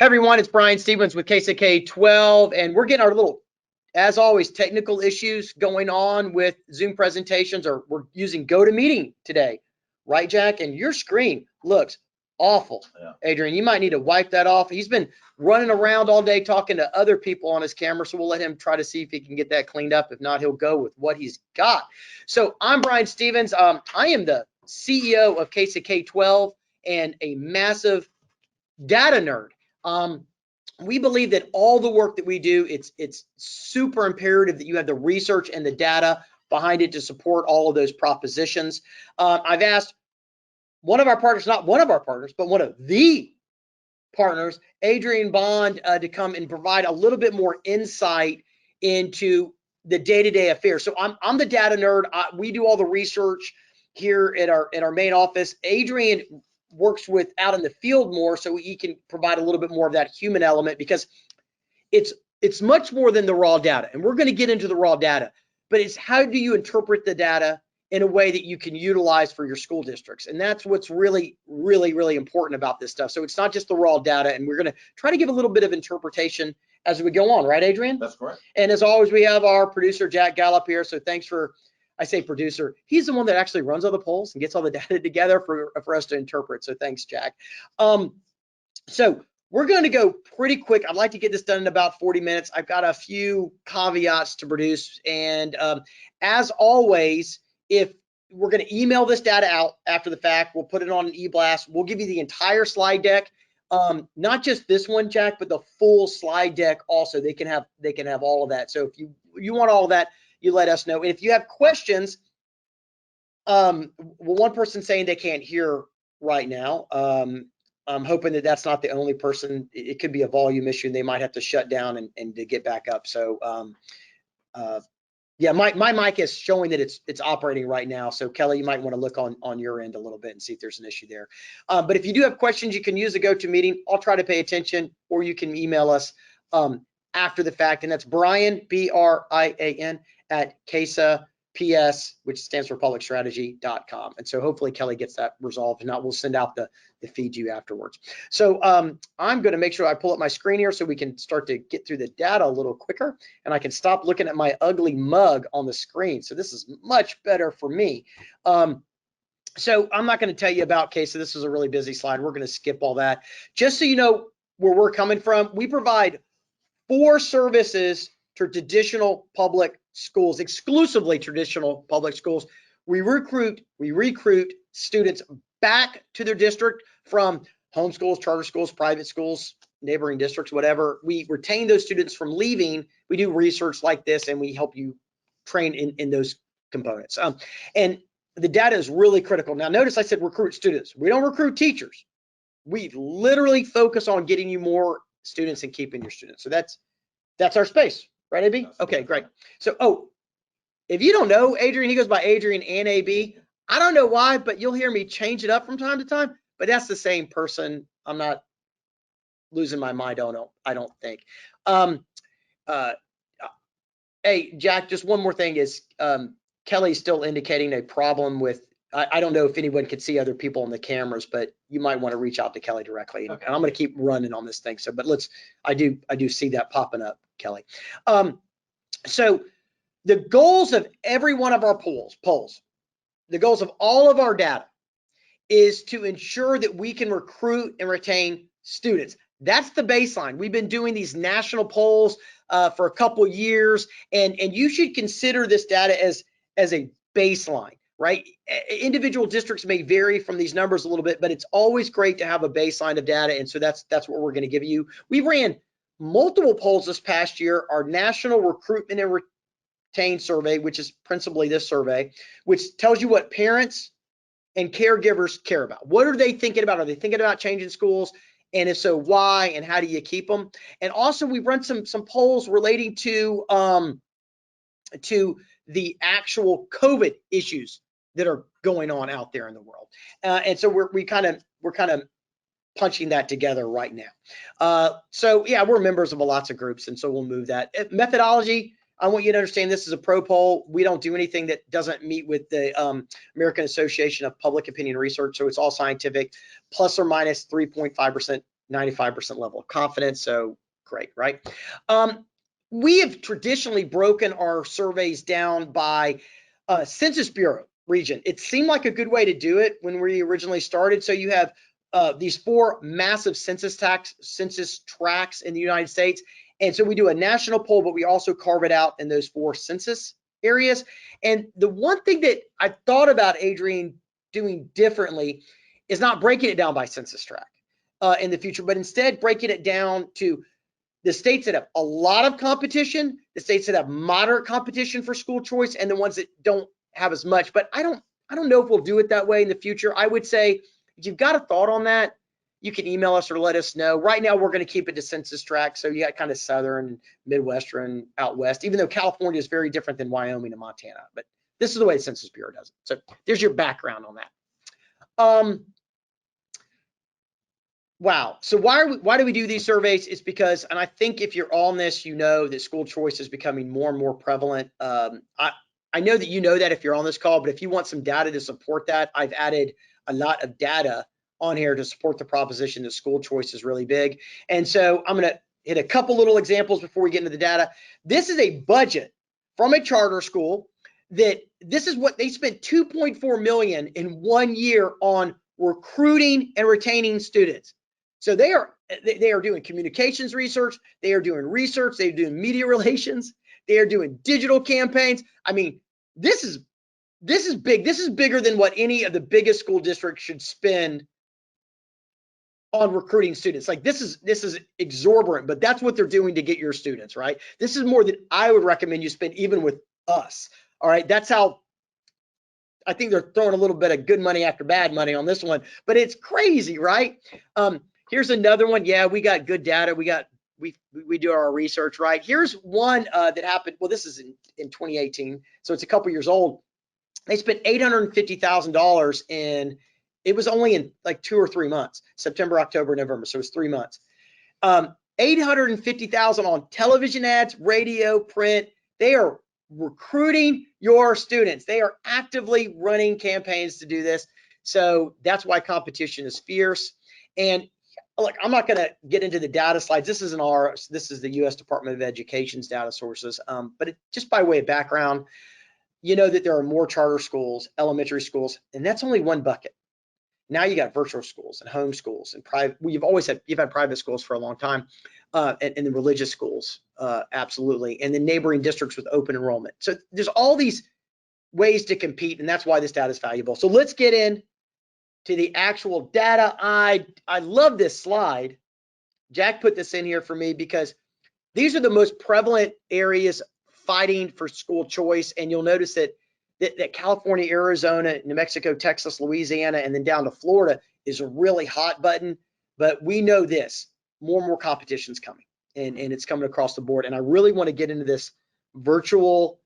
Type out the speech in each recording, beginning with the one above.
Hey everyone, it's Brian Stevens with Caissa K-12, and we're getting our little, as always, technical issues going on with Zoom presentations, or we're using GoToMeeting today, right, Jack? And your screen looks awful. Yeah. Adrian, you might need to wipe that off. He's been running around all day talking to other people on his camera, so we'll let him try to see if he can get that cleaned up. If not, he'll go with what he's got. So I'm Brian Stevens. I am the CEO of Caissa K-12 and a massive data nerd. We believe that all the work that we do, it's super imperative that you have the research and the data behind it to support all of those propositions. I've asked one of our partners, not one of our partners, but one of the partners, Adrian Bond, to come and provide a little bit more insight into the day-to-day affairs. So I'm the data nerd. We do all the research here at our main office. Adrian works with out in the field more, so he can provide a little bit more of that human element, because it's much more than the raw data, and we're going to get into the raw data, but it's how do you interpret the data in a way that you can utilize for your school districts, and that's what's really important about this stuff. So it's not just the raw data, and we're going to try to give a little bit of interpretation as we go on, right, Adrian? That's correct. And as always, we have our producer Jack Gallup here, so thanks for, I say producer, he's the one that actually runs all the polls and gets all the data together for us to interpret. So thanks, Jack. So we're going to go pretty quick. I'd like to get this done in about 40 minutes. I've got a few caveats to produce. And as always, if we're going to email this data out after the fact, we'll put it on an e-blast. We'll give you the entire slide deck. Not just this one, Jack, but the full slide deck also. They can have all of that. So if you want all of that, you let us know. And if you have questions, one person saying they can't hear right now. I'm hoping that that's not the only person. It could be a volume issue, and they might have to shut down and to get back up. So yeah, my mic is showing that it's operating right now. So Kelly, you might want to look on your end a little bit and see if there's an issue there. But if you do have questions, you can use the GoToMeeting. I'll try to pay attention, or you can email us after the fact, and that's Brian, B-R-I-A-N, at Caissa PS, which stands for publicstrategy.com. And so hopefully Kelly gets that resolved. If not, we'll send out the feed to you afterwards. So I'm going to make sure I pull up my screen here so we can start to get through the data a little quicker, and I can stop looking at my ugly mug on the screen. So this is much better for me. So I'm not going to tell you about Caissa. This is a really busy slide. We're going to skip all that. Just so you know where we're coming from, we provide 4 services to traditional public schools, exclusively traditional public schools. We recruit students back to their district from homeschools, charter schools, private schools, neighboring districts, whatever. We retain those students from leaving. We do research like this, and we help you train in those components. And the data is really critical. Now, notice I said recruit students. We don't recruit teachers. We literally focus on getting you more students and keeping your students. So that's our space. Right, AB? Okay, great. So, if you don't know Adrian, he goes by Adrian and AB. I don't know why, but you'll hear me change it up from time to time, but that's the same person. I'm not losing my mind, I don't think. Hey, Jack, just one more thing is Kelly's still indicating a problem with, I don't know if anyone could see other people on the cameras, but you might want to reach out to Kelly directly. Okay. And I'm going to keep running on this thing. So, but I do see that popping up, Kelly. So the goals of every one of our polls, the goals of all of our data is to ensure that we can recruit and retain students. That's the baseline. We've been doing these national polls for a couple years, and you should consider this data as a baseline. Right? Individual districts may vary from these numbers a little bit, but it's always great to have a baseline of data. And so that's what we're going to give you. We ran multiple polls this past year. Our National Recruitment and Retain Survey, which is principally this survey, which tells you what parents and caregivers care about. What are they thinking about? Are they thinking about changing schools? And if so, why? And how do you keep them? And also, we've run some polls relating to the actual COVID issues that are going on out there in the world, and so we're kind of punching that together right now. So yeah, we're members of lots of groups, and so we'll move that methodology. I want you to understand this is a pro poll. We don't do anything that doesn't meet with the American Association of Public Opinion Research, so it's all scientific, plus or minus 3.5% 95% level of confidence. So great, right? We have traditionally broken our surveys down by Census Bureau region. It seemed like a good way to do it when we originally started. So you have these 4 massive census tracts in the United States. And so we do a national poll, but we also carve it out in those 4 census areas. And the one thing that I thought about, Adrian, doing differently is not breaking it down by census tract in the future, but instead breaking it down to the states that have a lot of competition, the states that have moderate competition for school choice, and the ones that don't have as much. But I don't know if we'll do it that way in the future. I would say if you've got a thought on that, you can email us or let us know. Right now, we're going to keep it to census tract. So you got kind of Southern, Midwestern, out West, even though California is very different than Wyoming and Montana. But this is the way the Census Bureau does it. So there's your background on that. Wow. So why do we do these surveys? It's because, and I think if you're on this, you know that school choice is becoming more and more prevalent. I know that you know that if you're on this call, but if you want some data to support that, I've added a lot of data on here to support the proposition that school choice is really big. And so I'm going to hit a couple little examples before we get into the data. This is a budget from a charter school that this is what they spent $2.4 million in 1 year on recruiting and retaining students. So they are doing communications research, they are doing research, they're doing media relations, they are doing digital campaigns. I mean, this is big. This is bigger than what any of the biggest school districts should spend on recruiting students. Like this is exorbitant, but that's what they're doing to get your students, right? This is more than I would recommend you spend even with us. All right, that's how I think they're throwing a little bit of good money after bad money on this one, but it's crazy, right? Here's another one. Yeah, we got good data. We do our research, right? Here's one that happened. Well, this is in 2018, so it's a couple years old. They spent $850,000 in, it was only in like 2 or 3 months, September, October, November. So it was 3 months. $850,000 on television ads, radio, print. They are recruiting your students. They are actively running campaigns to do this. So that's why competition is fierce. And look, I'm not going to get into the data slides. This isn't ours. This is the U.S. Department of Education's data sources. But just by way of background, you know that there are more charter schools, elementary schools, and that's only one bucket. Now you got virtual schools and homeschools and private. You've had private schools for a long time, and the religious schools, absolutely, and the neighboring districts with open enrollment. So there's all these ways to compete, and that's why this data is valuable. So let's get in to the actual data. I love this slide. Jack put this in here for me because these are the most prevalent areas fighting for school choice, and you'll notice that California, Arizona, New Mexico, Texas, Louisiana, and then down to Florida is a really hot button. But we know this, more and more competition's coming, and it's coming across the board. And I really want to get into this virtual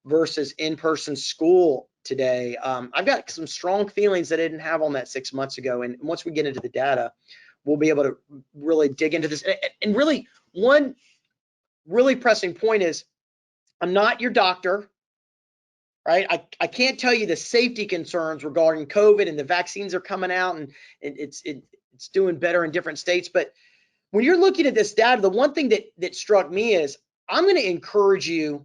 versus in-person school today. I've got some strong feelings that I didn't have on that 6 months ago. And once we get into the data, we'll be able to really dig into this. And really, one really pressing point is, I'm not your doctor, right? I can't tell you the safety concerns regarding COVID, and the vaccines are coming out, and it's doing better in different states. But when you're looking at this data, the one thing that struck me is I'm going to encourage you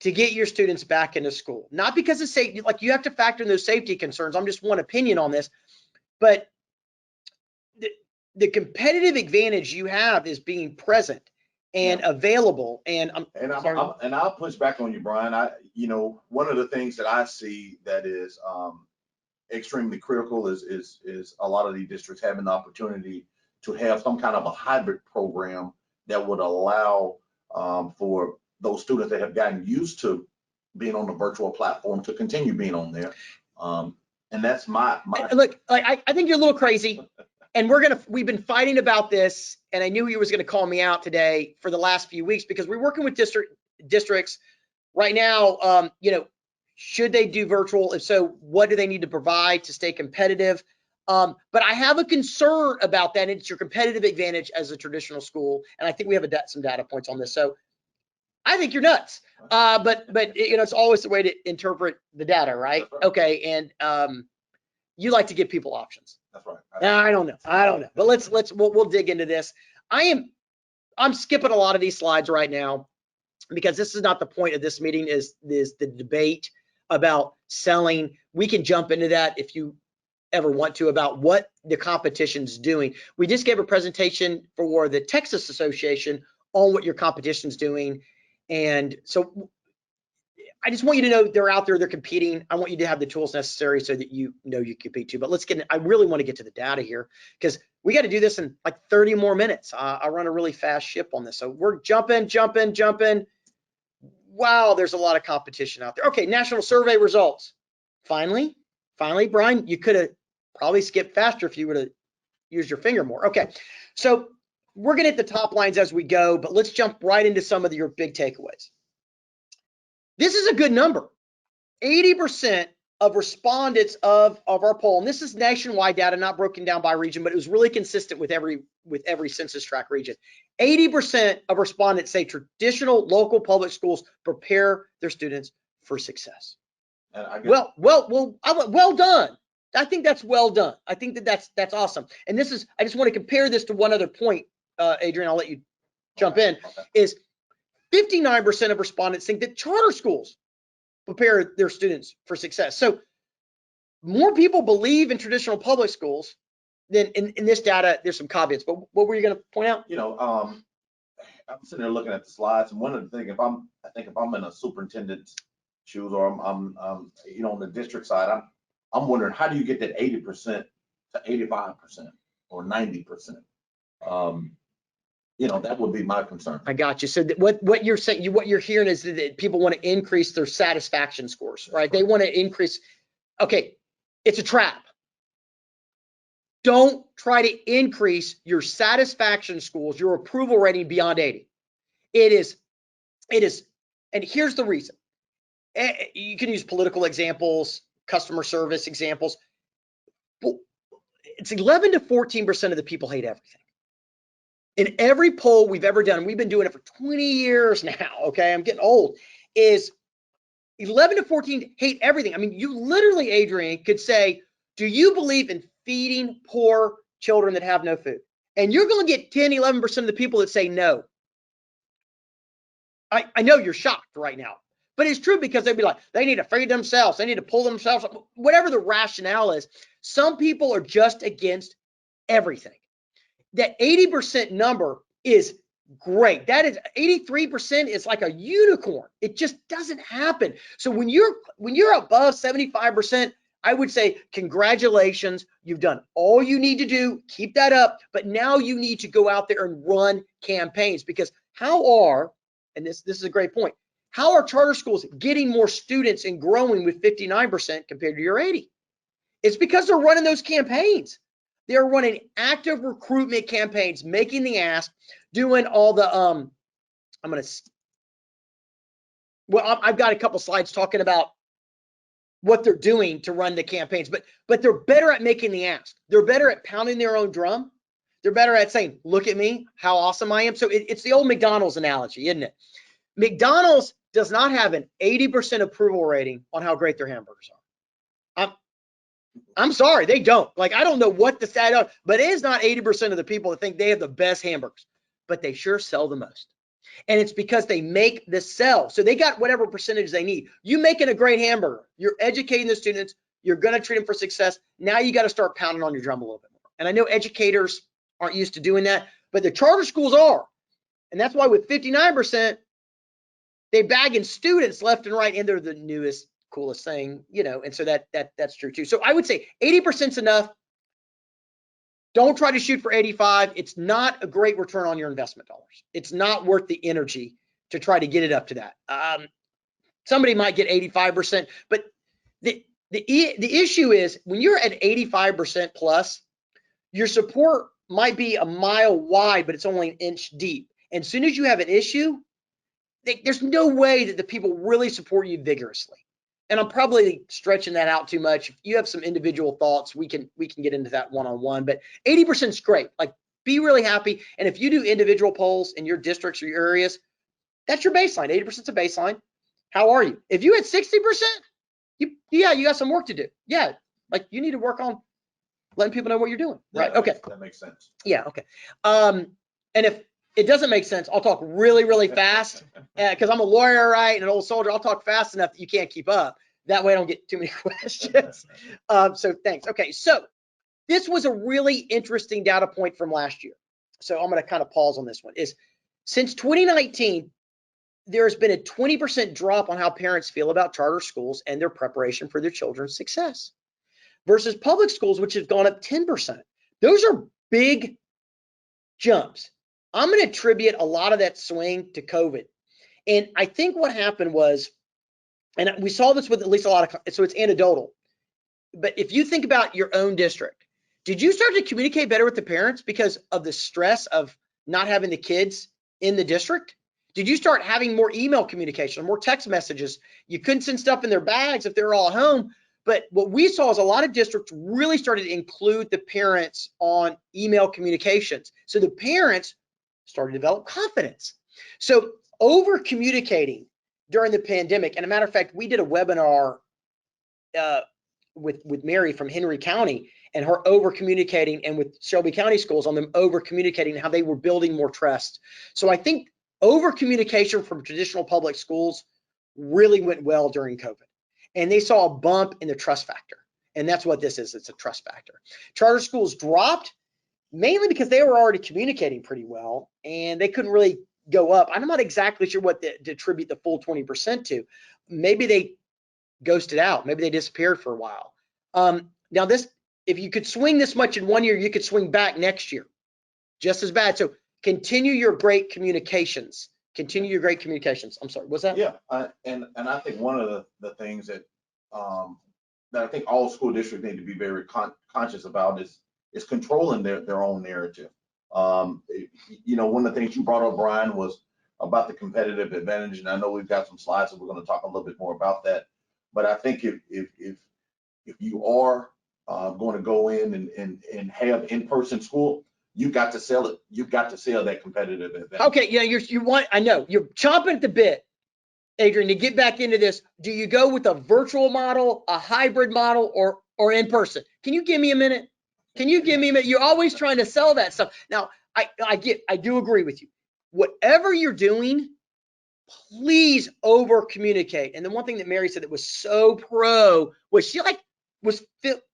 to get your students back into school, not because of safety, like you have to factor in those safety concerns. I'm just one opinion on this, but the competitive advantage you have is being present and available. And I'll push back on you, Brian. One of the things that I see that is extremely critical is a lot of these districts having the opportunity to have some kind of a hybrid program that would allow for those students that have gotten used to being on the virtual platform to continue being on there. And that's my look. Like I think you're a little crazy. And we've been fighting about this, and I knew he was going to call me out today for the last few weeks, because we're working with districts right now. Should they do virtual? If so, what do they need to provide to stay competitive? But I have a concern about that. It's your competitive advantage as a traditional school, and I think we have some data points on this. So I think you're nuts. But it's always the way to interpret the data, right? Okay, and you like to give people options. That's right. I don't know. But we'll dig into this. I'm skipping a lot of these slides right now because this is not the point of this meeting, is the debate about selling. We can jump into that if you ever want to, about what the competition's doing. We just gave a presentation for the Texas Association on what your competition's doing. And so I just want you to know they're out there, they're competing. I want you to have the tools necessary so that you know you compete too. But let's get in, I really want to get to the data here because we got to do this in like 30 more minutes. I run a really fast ship on this. So we're jumping. Wow, there's a lot of competition out there. Okay, national survey results. Finally, Brian, you could have probably skipped faster if you would have used your finger more. Okay, so we're gonna hit the top lines as we go, but let's jump right into some of your big takeaways. This is a good number. 80% of respondents of our poll, and this is nationwide data, not broken down by region, but it was really consistent with every census tract region. 80% of respondents say traditional local public schools prepare their students for success. And I guess, well done. I think that's well done. I think that's awesome. And this is, I just want to compare this to one other point, Adrian, I'll let you jump in, is 59% of respondents think that charter schools prepare their students for success. So more people believe in traditional public schools than in this data. There's some caveats, but what were you going to point out? You know, I'm sitting there looking at the slides, and one of the things, if I'm in a superintendent's shoes, or I'm you know, on the district side, I'm wondering, how do you get that 80% to 85% or 90%? You know, that would be my concern. I got you. So what you're saying, what you're hearing is that people want to increase their satisfaction scores, right? They want to increase. Okay, it's a trap. Don't try to increase your satisfaction scores, your approval rating beyond 80. It is, and here's the reason. You can use political examples, customer service examples. It's 11 to 14% of the people hate everything. In every poll we've ever done, we've been doing it for 20 years now, okay, I'm getting old, is 11 to 14 hate everything. I mean, you literally, Adrian, could say, do you believe in feeding poor children that have no food? And you're going to get 10, 11% of the people that say no. I know you're shocked right now, but it's true, because they'd be like, they need to feed themselves, they need to pull themselves up, whatever the rationale is. Some people are just against everything. That 80% number is great. That is 83% is like a unicorn. It just doesn't happen. So when you're above 75%, I would say congratulations. You've done all you need to do. Keep that up. But now you need to go out there and run campaigns, because and this is a great point, how are charter schools getting more students and growing with 59% compared to your 80? It's because they're running those campaigns. They're running active recruitment campaigns, making the ask, doing all the, I've got a couple slides talking about what they're doing to run the campaigns, but they're better at making the ask. They're better at pounding their own drum. They're better at saying, look at me, how awesome I am. So it's the old McDonald's analogy, isn't it? McDonald's does not have an 80% approval rating on how great their hamburgers are. I'm sorry, they don't. Like, I don't know what the stat is, but it is not 80% of the people that think they have the best hamburgers, but they sure sell the most. And it's because they make the sell. So they got whatever percentage they need. You making a great hamburger, you're educating the students, you're going to treat them for success. Now you got to start pounding on your drum a little bit more. And I know educators aren't used to doing that, but the charter schools are. And that's why with 59%, they bagging students left and right, and they're the newest, coolest thing, you know, and so that's true too. So I would say 80% is enough. Don't try to shoot for 85. It's not a great return on your investment dollars. It's not worth the energy to try to get it up to that. Somebody might get 85%, but the issue is when you're at 85% plus, your support might be a mile wide, but it's only an inch deep. And as soon as you have an issue, there's no way that the people really support you vigorously. And I'm probably stretching that out too much. If you have some individual thoughts, we can get into that one-on-one, but 80% is great. Like, be really happy. And if you do individual polls in your districts or your areas, that's your baseline. 80% is a baseline. How are you? If you had 60%, you got some work to do. Yeah, like, you need to work on letting people know what you're doing, right? Yeah, Okay. that makes sense. Yeah, okay. And if it doesn't make sense, I'll talk really, really fast because I'm a lawyer, right, and an old soldier. I'll talk fast enough that you can't keep up. That way I don't get too many questions. So thanks. Okay, so this was a really interesting data point from last year. So I'm going to kind of pause on this one. Is since 2019, there's been a 20% drop on how parents feel about charter schools and their preparation for their children's success versus public schools, which have gone up 10%. Those are big jumps. I'm going to attribute a lot of that swing to COVID. And I think what happened was, and we saw this with at least a lot of, so it's anecdotal, but if you think about your own district, did you start to communicate better with the parents because of the stress of not having the kids in the district? Did you start having more email communication, more text messages? You couldn't send stuff in their bags if they were all at home. But what we saw is a lot of districts really started to include the parents on email communications. So the parents started to develop confidence. So over communicating during the pandemic, and a matter of fact, we did a webinar with Mary from Henry County and her over communicating, and with Shelby County schools on them over communicating how they were building more trust. So I think over communication from traditional public schools really went well during COVID, and they saw a bump in the trust factor. And that's what this is. It's a trust factor. Charter schools dropped mainly because they were already communicating pretty well and they couldn't really go up. I'm not exactly sure what to attribute the full 20% to. Maybe they ghosted out. Maybe they disappeared for a while. Now this, if you could swing this much in one year, you could swing back next year just as bad. So continue your great communications. Continue your great communications. I'm sorry, what's that? Yeah, and I think one of the things that that I think all school districts need to be very conscious about is controlling their own narrative. You know, one of the things you brought up, Brian, was about the competitive advantage, and I know we've got some slides, so we're going to talk a little bit more about that. But I think if you are going to go in and have in-person school, you got to sell it. You've got to sell that competitive advantage. Okay, yeah, you want, I know you're chomping at the bit, Adrian, to get back into this. Do you go with a virtual model, a hybrid model, or in person? Can you give me a minute? Can you give me a minute? You're always trying to sell that stuff. Now, I do agree with you. Whatever you're doing, please over communicate. And the one thing that Mary said that was so pro was she was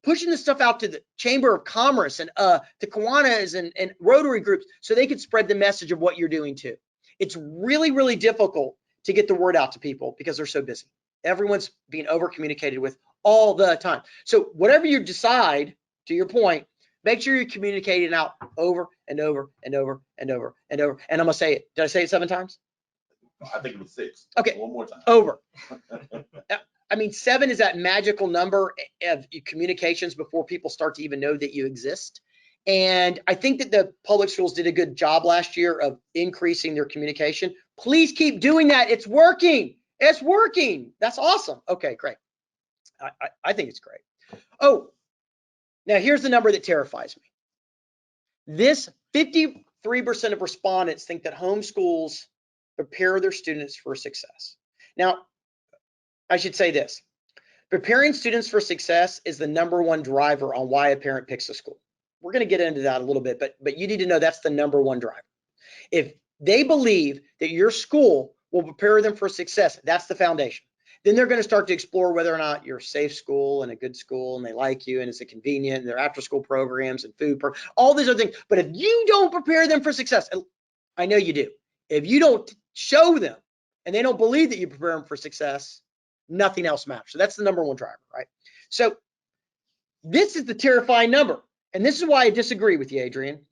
pushing this stuff out to the Chamber of Commerce and to Kiwanis and Rotary groups so they could spread the message of what you're doing too. It's really, really difficult to get the word out to people because they're so busy. Everyone's being over communicated with all the time. So whatever you decide, to your point, make sure you're communicating out over and over and over and over and over. And I'm gonna say it. Did I say it 7 times? I think it was 6. Okay. One more time. Over. I mean, 7 is that magical number of communications before people start to even know that you exist. And I think that the public schools did a good job last year of increasing their communication. Please keep doing that. It's working. It's working. That's awesome. Okay, great. I think it's great. Oh, now here's the number that terrifies me. This 53% of respondents think that homeschools prepare their students for success. Now, I should say this. Preparing students for success is the #1 driver on why a parent picks a school. We're going to get into that a little bit, but you need to know that's the #1 driver. If they believe that your school will prepare them for success, that's the foundation. Then they're going to start to explore whether or not you're a safe school and a good school and they like you and it's a convenient, and their after school programs and food, all these other things. But if you don't prepare them for success, I know you do. If you don't show them and they don't believe that you prepare them for success, nothing else matters. So that's the #1 driver, right? So this is the terrifying number. And this is why I disagree with you, Adrian.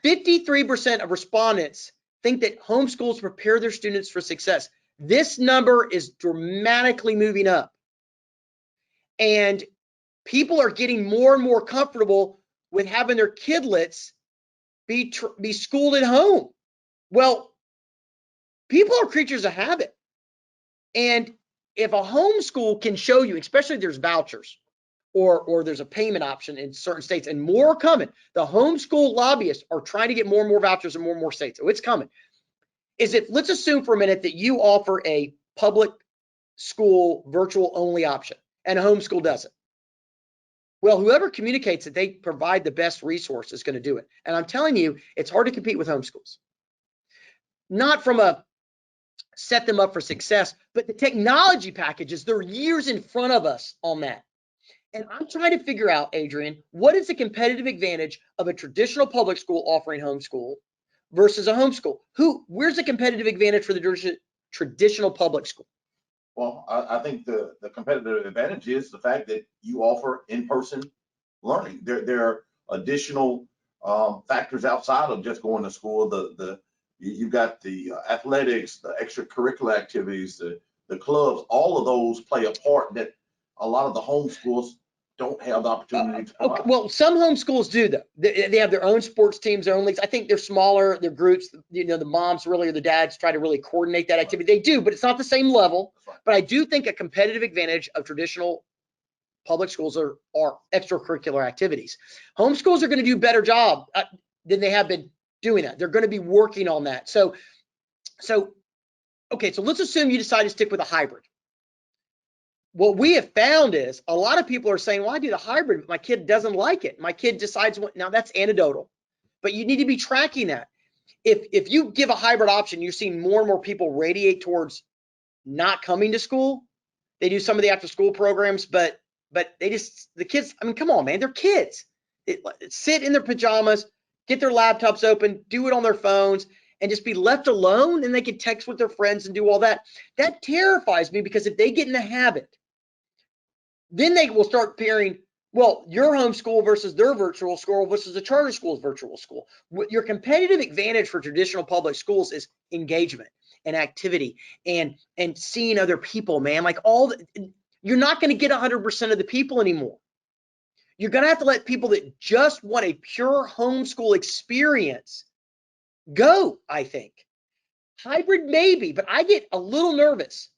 53% of respondents think that homeschools prepare their students for success. This number is dramatically moving up. And people are getting more and more comfortable with having their kidlets be schooled at home. Well, people are creatures of habit. And if a homeschool can show you, especially if there's vouchers or there's a payment option in certain states, and more are coming, the homeschool lobbyists are trying to get more and more vouchers in more and more states. So it's coming. Let's assume for a minute that you offer a public school virtual only option and a homeschool doesn't. Well, whoever communicates that they provide the best resource is going to do it. And I'm telling you, it's hard to compete with homeschools. Not from a set them up for success, but the technology packages, they're years in front of us on that. And I'm trying to figure out, Adrian, what is the competitive advantage of a traditional public school offering homeschool versus a homeschool? Where's the competitive advantage for the traditional public school? Well, I think the competitive advantage is the fact that you offer in-person learning. There are additional factors outside of just going to school. You've got the athletics, the extracurricular activities, the clubs. All of those play a part that a lot of the homeschools don't have the opportunity to provide. Okay, well, some homeschools do though. They have their own sports teams, their own leagues. I think they're smaller, their groups, the moms really or the dads try to really coordinate that activity. They do, but it's not the same level. Right. But I do think a competitive advantage of traditional public schools are extracurricular activities. Homeschools are going to do a better job than they have been doing that. They're going to be working on that. Okay, so let's assume you decide to stick with a hybrid. What we have found is a lot of people are saying, well, I do the hybrid, but my kid doesn't like it. My kid decides what. Now that's anecdotal, but you need to be tracking that. If you give a hybrid option, you're seeing more and more people radiate towards not coming to school. They do some of the after school programs, but the kids, I mean, come on, man, they're kids. Sit in their pajamas, get their laptops open, do it on their phones, and just be left alone, and they can text with their friends and do all that. That terrifies me, because if they get in the habit, then they will start pairing, well, your homeschool versus their virtual school versus the charter school's virtual school. Your competitive advantage for traditional public schools is engagement and activity and seeing other people, man. Like you're not going to get 100% of the people anymore. You're going to have to let people that just want a pure homeschool experience go, I think. Hybrid maybe, but I get a little nervous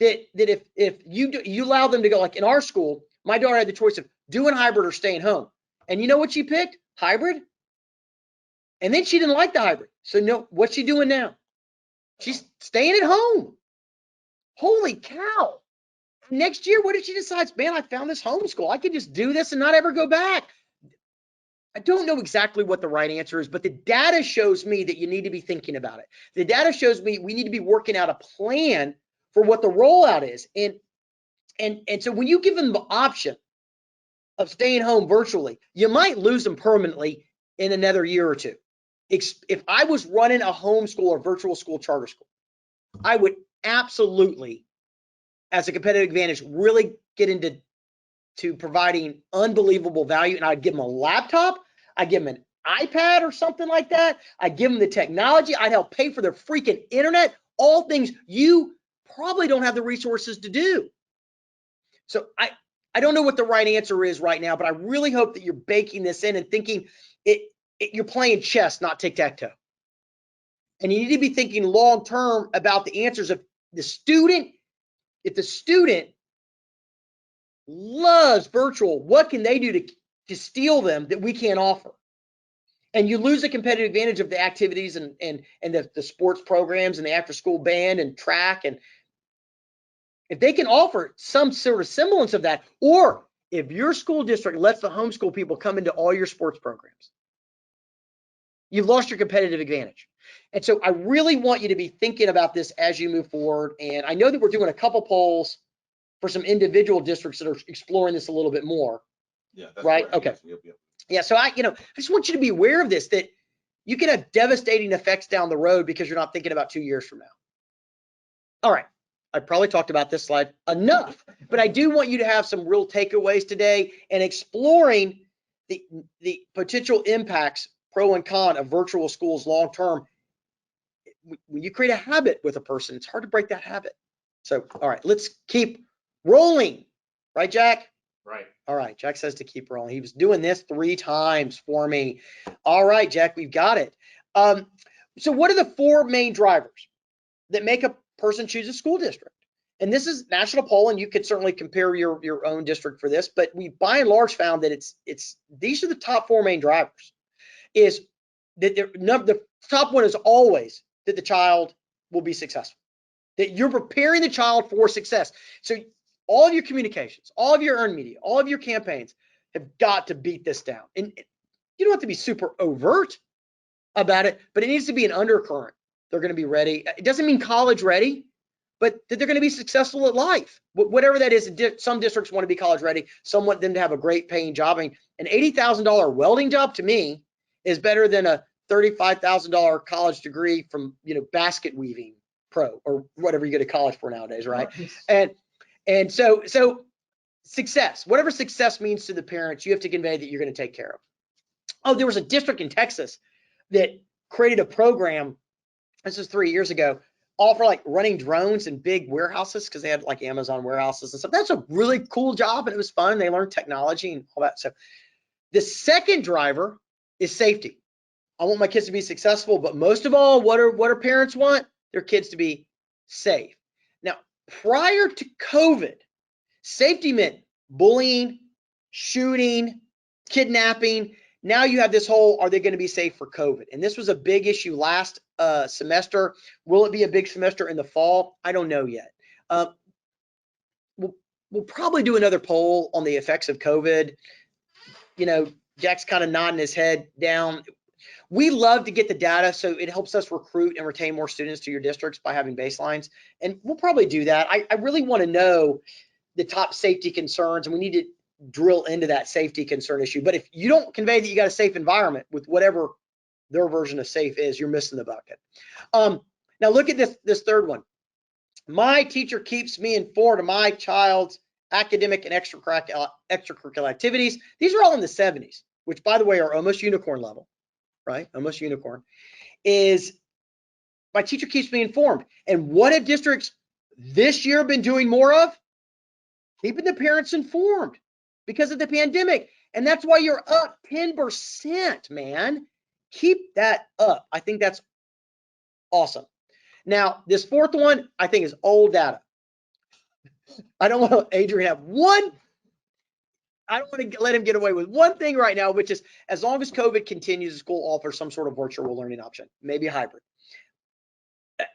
that if you allow them to go, like in our school, my daughter had the choice of doing hybrid or staying home. And you know what she picked? Hybrid. And then she didn't like the hybrid. So no, what's she doing now? She's staying at home. Holy cow. Next year, what if she decides, man, I found this homeschool. I could just do this and not ever go back. I don't know exactly what the right answer is, but the data shows me that you need to be thinking about it. The data shows me we need to be working out a plan for what the rollout is. And so when you give them the option of staying home virtually, you might lose them permanently in another year or two. If I was running a homeschool or virtual school charter school, I would absolutely, as a competitive advantage, really get into providing unbelievable value. And I'd give them a laptop, I'd give them an iPad or something like that. I'd give them the technology. I'd help pay for their freaking internet, all things you probably don't have the resources to do. So I don't know what the right answer is right now, but I really hope that you're baking this in and thinking you're playing chess, not tic-tac-toe. And you need to be thinking long-term about the answers of the student. If the student loves virtual, what can they do to steal them that we can't offer? And you lose the competitive advantage of the activities and the sports programs and the after-school band and track. And if they can offer some sort of semblance of that, or if your school district lets the homeschool people come into all your sports programs, you've lost your competitive advantage. And so I really want you to be thinking about this as you move forward. And I know that we're doing a couple polls for some individual districts that are exploring this a little bit more. Yeah, that's right. Correct. Okay. Yep. Yeah. So I just want you to be aware of this, that you can have devastating effects down the road because you're not thinking about 2 years from now. All right. I probably talked about this slide enough, but I do want you to have some real takeaways today and exploring the potential impacts, pro and con, of virtual schools long term. When you create a habit with a person, it's hard to break that habit. So, all right, let's keep rolling. Right, Jack? Right. All right, Jack says to keep rolling. He was doing this 3 times for me. All right, Jack, we've got it. So what are the 4 main drivers that make a person choose a school district? And this is national poll, and you could certainly compare your own district for this, but we by and large found that these are the top 4 main drivers. Is that the top one is always that the child will be successful, that you're preparing the child for success. So all of your communications, all of your earned media, all of your campaigns have got to beat this down. And you don't have to be super overt about it, but it needs to be an undercurrent. They're going to be ready. It doesn't mean college ready, but that they're going to be successful at life, whatever that is. Some districts want to be college ready. Some want them to have a great paying job. I mean, an $80,000 welding job to me is better than a $35,000 college degree from, basket weaving pro or whatever you go to college for nowadays, right? And so success, whatever success means to the parents, you have to convey that you're going to take care of. Oh, there was a district in Texas that created a program. This was 3 years ago, all for like running drones in big warehouses, because they had like Amazon warehouses and stuff. That's a really cool job, and it was fun. They learned technology and all that. So the second driver is safety. I want my kids to be successful, but most of all, what do parents want? Their kids to be safe. Now, prior to COVID, safety meant bullying, shooting, kidnapping. Now you have this whole, are they going to be safe for COVID? And this was a big issue last semester. Will it be a big semester in the fall? I don't know yet. We'll probably do another poll on the effects of COVID. Jack's kind of nodding his head down. We love to get the data, so it helps us recruit and retain more students to your districts by having baselines. And we'll probably do that. I really want to know the top safety concerns, and we need to drill into that safety concern issue. But if you don't convey that you got a safe environment with whatever their version of safe is, you're missing the bucket. Now look at this third one. My teacher keeps me informed of my child's academic and extracurricular activities. These are all in the 70s, which, by the way, are almost unicorn level, right? Almost unicorn. Is my teacher keeps me informed. And what have districts this year been doing more of? Keeping the parents informed because of the pandemic. And that's why you're up 10%, man. Keep that up. I think that's awesome. Now, this fourth one, I think, is old data. I don't want Adrian to have I don't want to let him get away with one thing right now, which is, as long as COVID continues, the school offers some sort of virtual learning option, maybe a hybrid.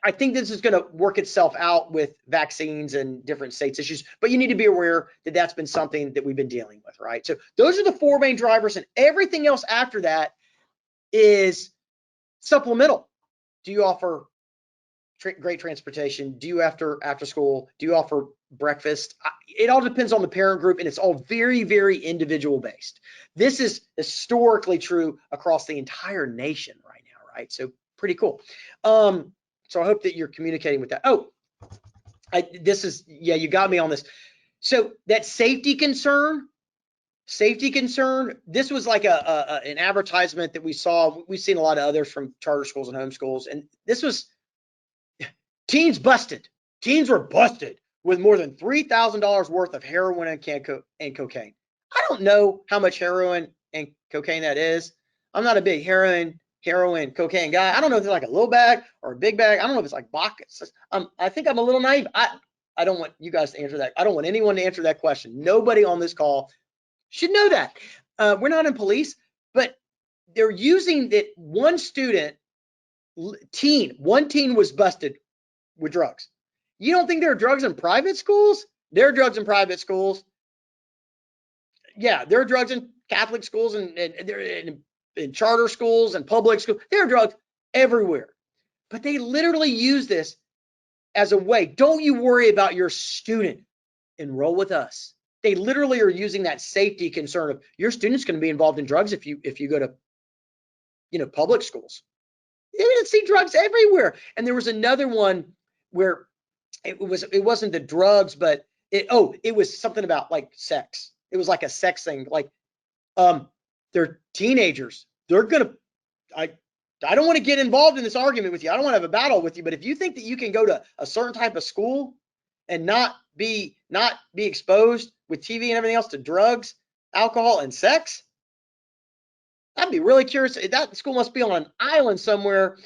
I think this is going to work itself out with vaccines and different states issues, but you need to be aware that that's been something that we've been dealing with, right? So those are the four main drivers, and everything else after that is supplemental. Do you offer great transportation? Do you after school? Do you offer breakfast? It all depends on the parent group, and it's all very, very individual based. This is historically true across the entire nation right now, right? So pretty cool. So I hope that you're communicating with that. Oh, you got me on this. So that safety concern, this was like an advertisement that we saw. We've seen a lot of others from charter schools and homeschools, and this was teens busted. Teens were busted with more than $3,000 worth of heroin and cocaine. I don't know how much heroin and cocaine that is. I'm not a big heroin, cocaine guy. I don't know if it's like a little bag or a big bag. I don't know if it's like buckets. I think I'm a little naive. I don't want you guys to answer that. I don't want anyone to answer that question. Nobody on this call should know that. We're not in police, but they're using that one teen was busted with drugs. You don't think there are drugs in private schools? There are drugs in private schools. Yeah, there are drugs in Catholic schools and they're in charter schools and public schools. There are drugs everywhere. But they literally use this as a way. Don't you worry about your student. Enroll with us. They literally are using that safety concern of your student's going to be involved in drugs if you go to public schools. You're going to see drugs everywhere. And there was another one where it wasn't the drugs, but it was something about like sex. It was like a sex thing. Like they're teenagers. They're gonna. I don't want to get involved in this argument with you. I don't want to have a battle with you. But if you think that you can go to a certain type of school and not be exposed with TV and everything else to drugs, alcohol, and sex, I'd be really curious. That school must be on an island somewhere.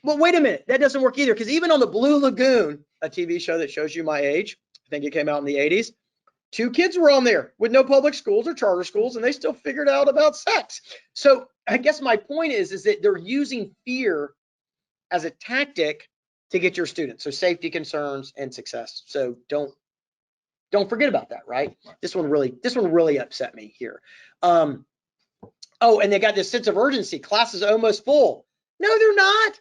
Well, wait a minute. That doesn't work either, because even on the Blue Lagoon, a TV show that shows you my age, I think it came out in the 80s, 2 kids were on there with no public schools or charter schools, and they still figured out about sex. So I guess my point is that they're using fear as a tactic to get your students. So safety concerns and success. So don't don't forget about that, right? This one really upset me here. Oh, and they got this sense of urgency. Class is almost full. No, they're not.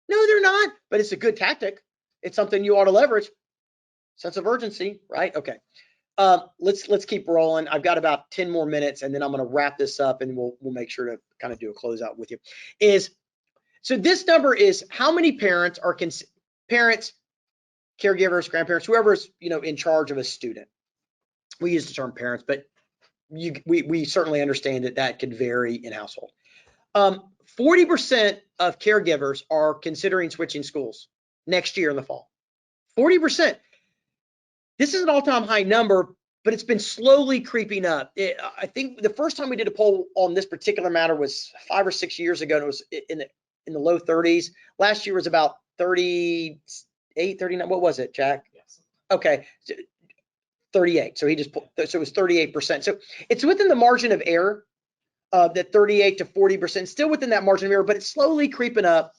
No, they're not. But it's a good tactic. It's something you ought to leverage. Sense of urgency, right? Okay. Let's keep rolling. I've got about 10 more minutes, and then I'm going to wrap this up, and we'll make sure to kind of do a closeout with you. So this number is how many parents are parents, caregivers, grandparents, whoever's in charge of a student. We use the term parents, but we certainly understand that could vary in household. 40% of caregivers are considering switching schools next year in the fall. 40%. This is an all-time high number, but it's been slowly creeping up. I think the first time we did a poll on this particular matter was 5 or 6 years ago, and it was in the low 30s. Last year was about 38, 39. What was it, Jack? Yes. Okay, 38. So it was 38%. So it's within the margin of error, that 38 to 40%, still within that margin of error, but it's slowly creeping up,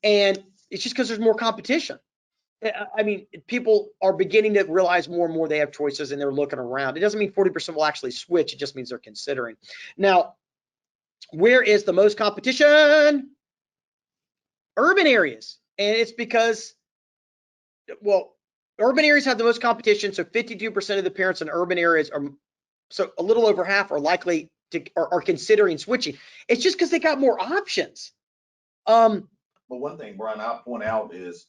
and it's just because there's more competition. I mean, people are beginning to realize more and more they have choices, and they're looking around. It doesn't mean 40% will actually switch. It just means they're considering. Now, where is the most competition? Urban areas. And it's because, well, urban areas have the most competition. So 52% of the parents in urban areas so a little over half are likely are considering switching. It's just because they got more options. But one thing, Brian, I'll point out is,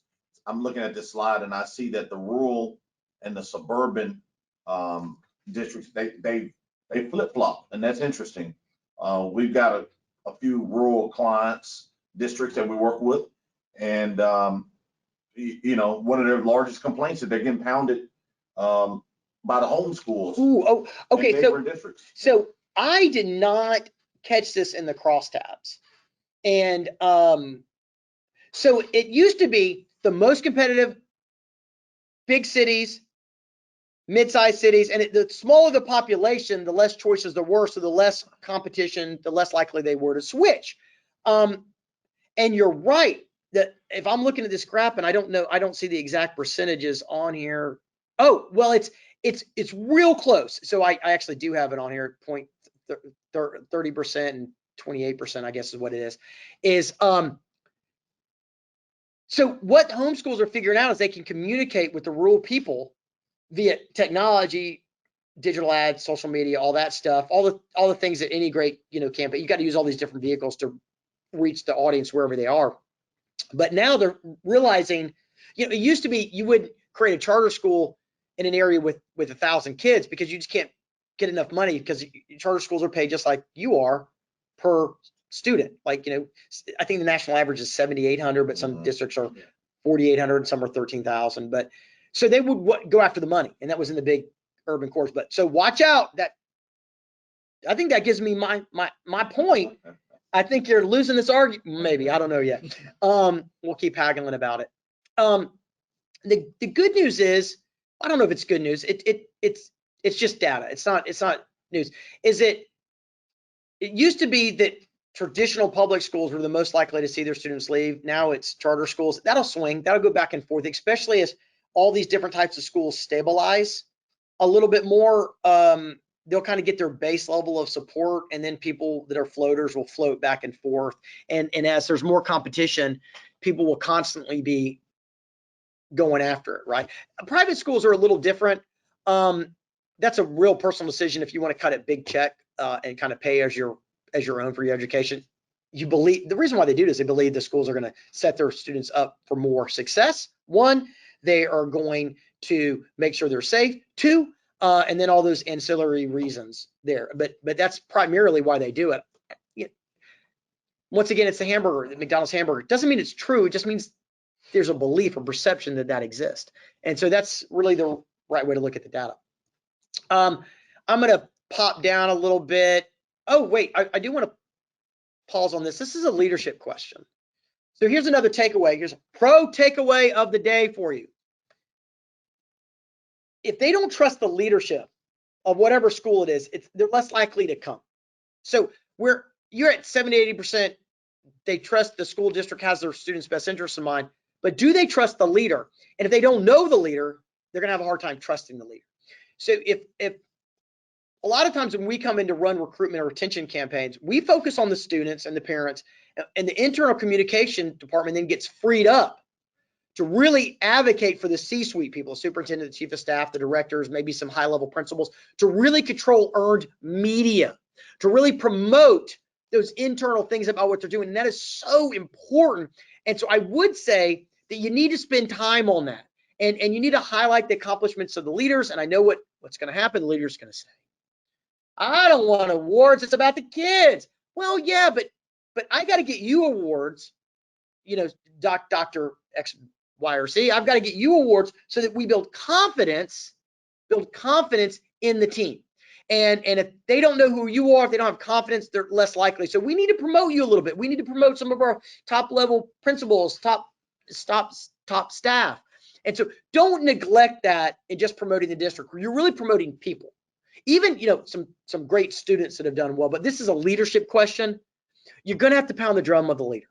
I'm looking at this slide and I see that the rural and the suburban districts, they flip-flop, and that's interesting. We've got a few rural clients, districts that we work with, and one of their largest complaints is they're getting pounded by the homeschools. Ooh, oh, okay. So I did not catch this in the crosstabs, and so it used to be the most competitive big cities, mid-sized cities, and the smaller the population, the less choices there were, so the less competition, the less likely they were to switch. And you're right that if I'm looking at this graph, and I don't see the exact percentages on here. Oh, well, it's real close. So I actually do have it on here, 30% and 28%, I guess is what it is. So what homeschools are figuring out is they can communicate with the rural people via technology, digital ads, social media, all that stuff, all the things that any great can. But you got to use all these different vehicles to reach the audience wherever they are. But now they're realizing, it used to be you would create a charter school in an area with 1,000 kids because you just can't get enough money, because charter schools are paid just like you are per student. Like, I think the national average is 7,800, but some districts are 4,800 and some are 13,000. But so they would go after the money, and that was in the big urban cores. But so watch out. That, I think that gives me my point. I think you're losing this argument. Maybe, I don't know yet. We'll keep haggling about it. The good news is, I don't know if it's good news. It's just data. It's not news. It used to be that traditional public schools were the most likely to see their students leave. Now it's charter schools. That'll swing. That'll go back and forth, especially as all these different types of schools stabilize a little bit more. They'll kind of get their base level of support, and then people that are floaters will float back and forth. And as there's more competition, people will constantly be going after it, right? Private schools are a little different. That's a real personal decision. If you want to cut a big check and kind of pay as your own for your education, the reason why they do this, they believe the schools are going to set their students up for more success. One, they are going to make sure they're safe. Two, and then all those ancillary reasons there. But that's primarily why they do it. Once again, it's the McDonald's hamburger. It doesn't mean it's true. It just means there's a belief or perception that exists. And so that's really the right way to look at the data. I'm going to pop down a little bit. Oh, wait, I do want to pause on this. This is a leadership question. So here's another takeaway. Here's a pro takeaway of the day for you. If they don't trust the leadership of whatever school it is, they're less likely to come. So you're at 70–80%. They trust the school district has their students' best interests in mind, but do they trust the leader? And if they don't know the leader, they're going to have a hard time trusting the leader. So if a lot of times when we come in to run recruitment or retention campaigns, we focus on the students and the parents, and the internal communication department then gets freed up to really advocate for the C-suite people, superintendent, the chief of staff, the directors, maybe some high-level principals, to really control earned media, to really promote those internal things about what they're doing. And that is so important. And so I would say that you need to spend time on that. And you need to highlight the accomplishments of the leaders. And I know what's going to happen. The leader's going to say, I don't want awards. It's about the kids. Well, yeah, but I got to get you awards, Dr. X, Y, or Z. I've got to get you awards so that we build confidence in the team. And if they don't know who you are, if they don't have confidence, they're less likely. So we need to promote you a little bit. We need to promote some of our top level principals, top staff. And so don't neglect that in just promoting the district. You're really promoting people. Even, some great students that have done well, but this is a leadership question. You're going to have to pound the drum of the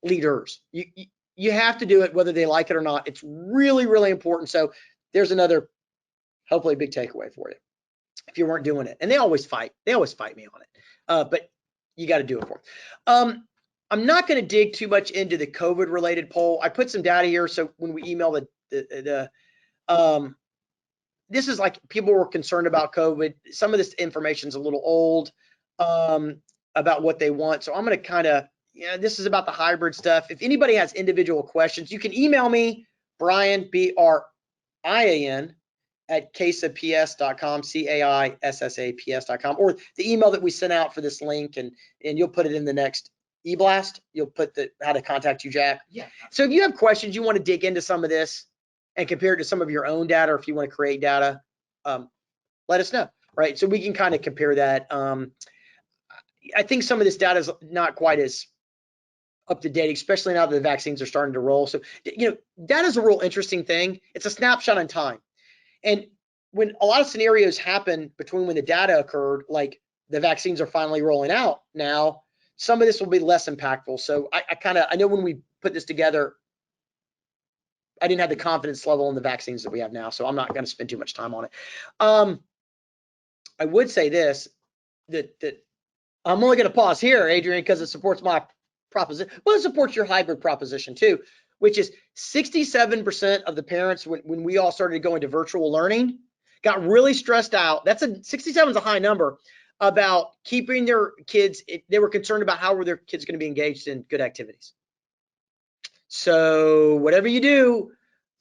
leaders. You have to do it whether they like it or not. It's really, really important. So there's another, hopefully, big takeaway for you if you weren't doing it. And they always fight me on it, but you got to do it for them. I'm not going to dig too much into the COVID related poll. I put some data here. So when we email this is like people were concerned about COVID. Some of this information is a little old about what they want. So I'm going to kind of, this is about the hybrid stuff. If anybody has individual questions, you can email me, Brian, BRIAN, at caissaps.com, CAISSAPS.com, or the email that we sent out for this link, and you'll put it in the next e-blast. You'll put how to contact you, Jack. Yeah. So if you have questions, you want to dig into some of this and compare it to some of your own data, or if you want to create data, let us know, right? So we can kind of compare that. I think some of this data is not quite as up to date, especially now that the vaccines are starting to roll. So, that is a real interesting thing. It's a snapshot in time. And when a lot of scenarios happen between when the data occurred, like the vaccines are finally rolling out now, some of this will be less impactful. So I know when we put this together, I didn't have the confidence level in the vaccines that we have now, so I'm not going to spend too much time on it. I would say this, that I'm only going to pause here, Adrian, because it supports my proposition. Well, it supports your hybrid proposition too, which is 67% of the parents, when we all started going to virtual learning, got really stressed out. 67 is a high number, about keeping their kids. They were concerned about how were their kids going to be engaged in good activities. So whatever you do,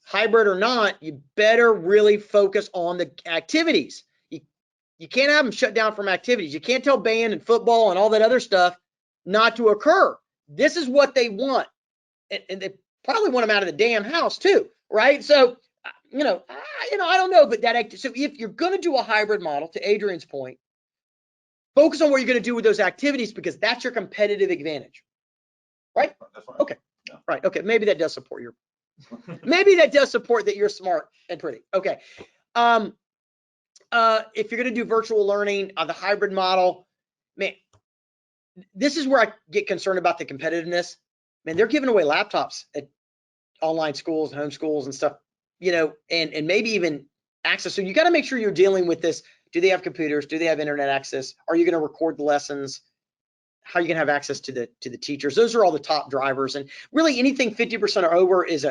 hybrid or not, you better really focus on the activities. You can't have them shut down from activities. You can't tell band and football and all that other stuff not to occur. This is what they want. And they probably want them out of the damn house too, right? So, I don't know, but so if you're going to do a hybrid model, to Adrian's point, focus on what you're going to do with those activities, because that's your competitive advantage, right? That's right. Okay. Yeah. Right. Okay. Maybe that does support maybe that does support that you're smart and pretty. Okay. If you're going to do virtual learning on the hybrid model, man, this is where I get concerned about the competitiveness. Man, they're giving away laptops at online schools and homeschools and stuff, and maybe even access. So you got to make sure you're dealing with this. Do they have computers? Do they have internet access? Are you going to record the lessons? How are you going to have access to the teachers? Those are all the top drivers. And really anything 50% or over is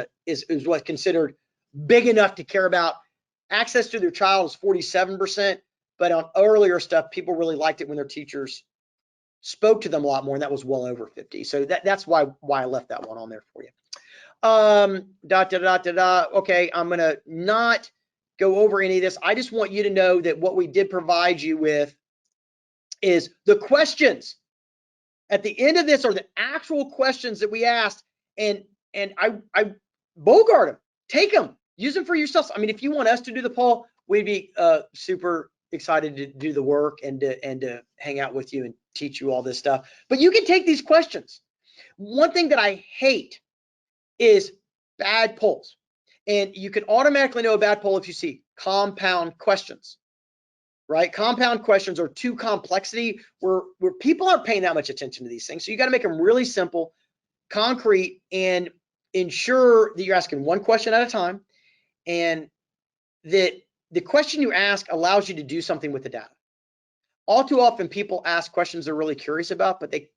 what's considered big enough to care about. Access to their child is 47%, but on earlier stuff, people really liked it when their teachers spoke to them a lot more, and that was well over 50. So that's why I left that one on there for you. Okay, I'm gonna not go over any of this. I just want you to know that what we did provide you with is the questions. At the end of this are the actual questions that we asked, and I bogart them. Take them. Use them for yourself. I mean, if you want us to do the poll, we'd be super excited to do the work and to hang out with you and teach you all this stuff. But you can take these questions. One thing that I hate is bad polls. And you can automatically know a bad poll if you see compound questions, right? Compound questions are too complexity, where people aren't paying that much attention to these things. So you got to make them really simple, concrete, and ensure that you're asking one question at a time, and that the question you ask allows you to do something with the data. All too often people ask questions they're really curious about, but they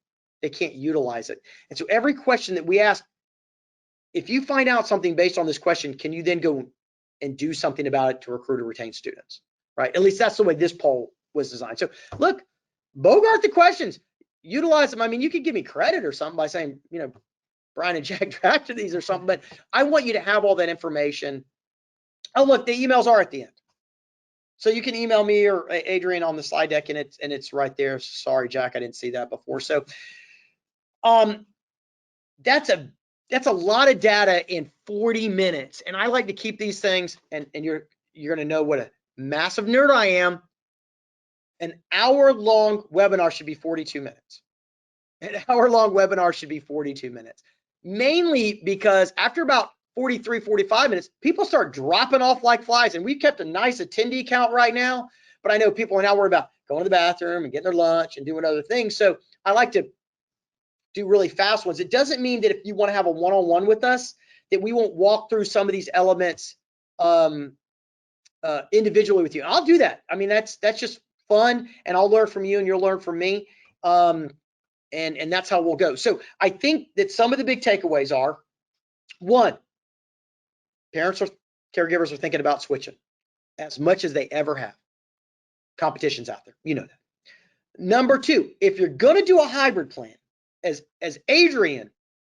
can't utilize it. And so every question that we ask, if you find out something based on this question, can you then go and do something about it to recruit or retain students, right? At least that's the way this poll was designed. So look, bogart the questions, utilize them. I mean, you could give me credit or something by saying, you know, Brian and Jack drafted these or something, but I want you to have all that information. Oh, look, the emails are at the end. So you can email me or Adrian on the slide deck, and it's right there. Sorry, Jack, I didn't see that before. So that's a lot of data in 40 minutes. And I like to keep these things, and you're gonna know what a massive nerd I am. An hour-long webinar should be 42 minutes. An hour-long webinar should be 42 minutes. Mainly because after about 43, 45 minutes, people start dropping off like flies. And we've kept a nice attendee count right now, but I know people are now worried about going to the bathroom and getting their lunch and doing other things. So I like to do really fast ones. It doesn't mean that if you want to have a one-on-one with us, that we won't walk through some of these elements individually with you. I'll do that. I mean, that's just fun, and I'll learn from you and you'll learn from me. And that's how we'll go. So I think that some of the big takeaways are, one, parents or caregivers are thinking about switching as much as they ever have. Competition's out there, you know that. Number two, if you're going to do a hybrid plan, as Adrian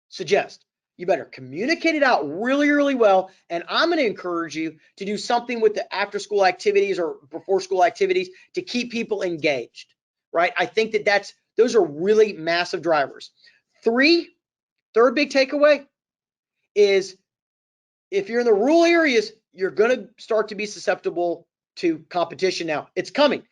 suggests, you better communicate it out really, really well. And I'm going to encourage you to do something with the after school activities or before school activities to keep people engaged, right? I think that those are really massive drivers. Third big takeaway is, if you're in the rural areas, you're going to start to be susceptible to competition now. It's coming.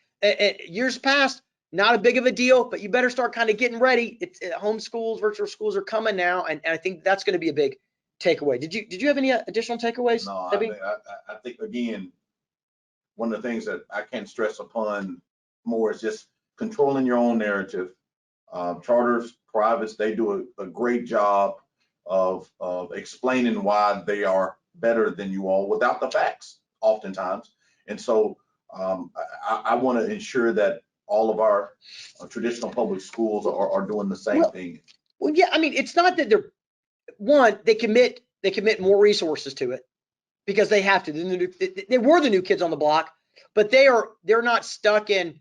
Years past, not a big of a deal, but you better start kind of getting ready. Homeschools, virtual schools are coming now, and I think that's going to be a big takeaway. Did you have any additional takeaways? No, I think again, one of the things that I can't stress upon more is just controlling your own narrative. Charters, privates, they do a great job of explaining why they are better than you all without the facts oftentimes. And so I want to ensure that all of our traditional public schools are doing the same thing. Well, yeah, I mean, it's not that they commit more resources to it because they have to. They were the new kids on the block, but they're not stuck in.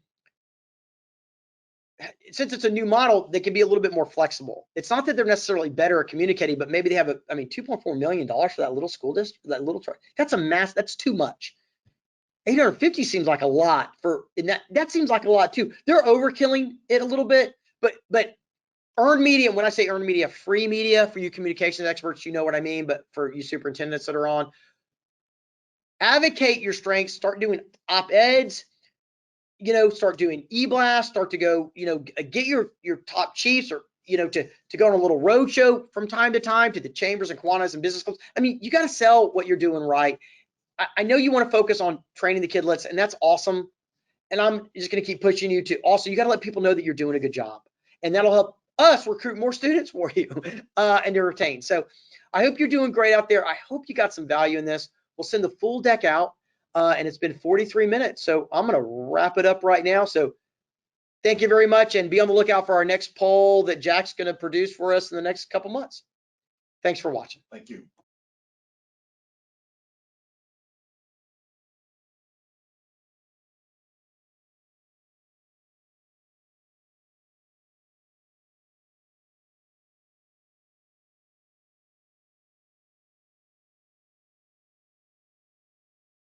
Since it's a new model, they can be a little bit more flexible. It's not that they're necessarily better at communicating, but maybe they have $2.4 million for that little school district, that little truck. That's too much. 850 seems like a lot that seems like a lot too. They're overkilling it a little bit, but earned media, when I say earned media, free media for you communications experts, you know what I mean, but for you superintendents that are on, advocate your strengths, start doing op-eds, start doing e-blast, start to go, get your top chiefs or, to go on a little road show from time to time to the chambers and Kiwanis and business schools. I mean, you got to sell what you're doing right. I know you want to focus on training the kidlets, and that's awesome. And I'm just going to keep pushing you to also, you got to let people know that you're doing a good job, and that'll help us recruit more students for you and to retain. So I hope you're doing great out there. I hope you got some value in this. We'll send the full deck out, and it's been 43 minutes. So I'm going to wrap it up right now. So thank you very much, and be on the lookout for our next poll that Jack's going to produce for us in the next couple months. Thanks for watching. Thank you.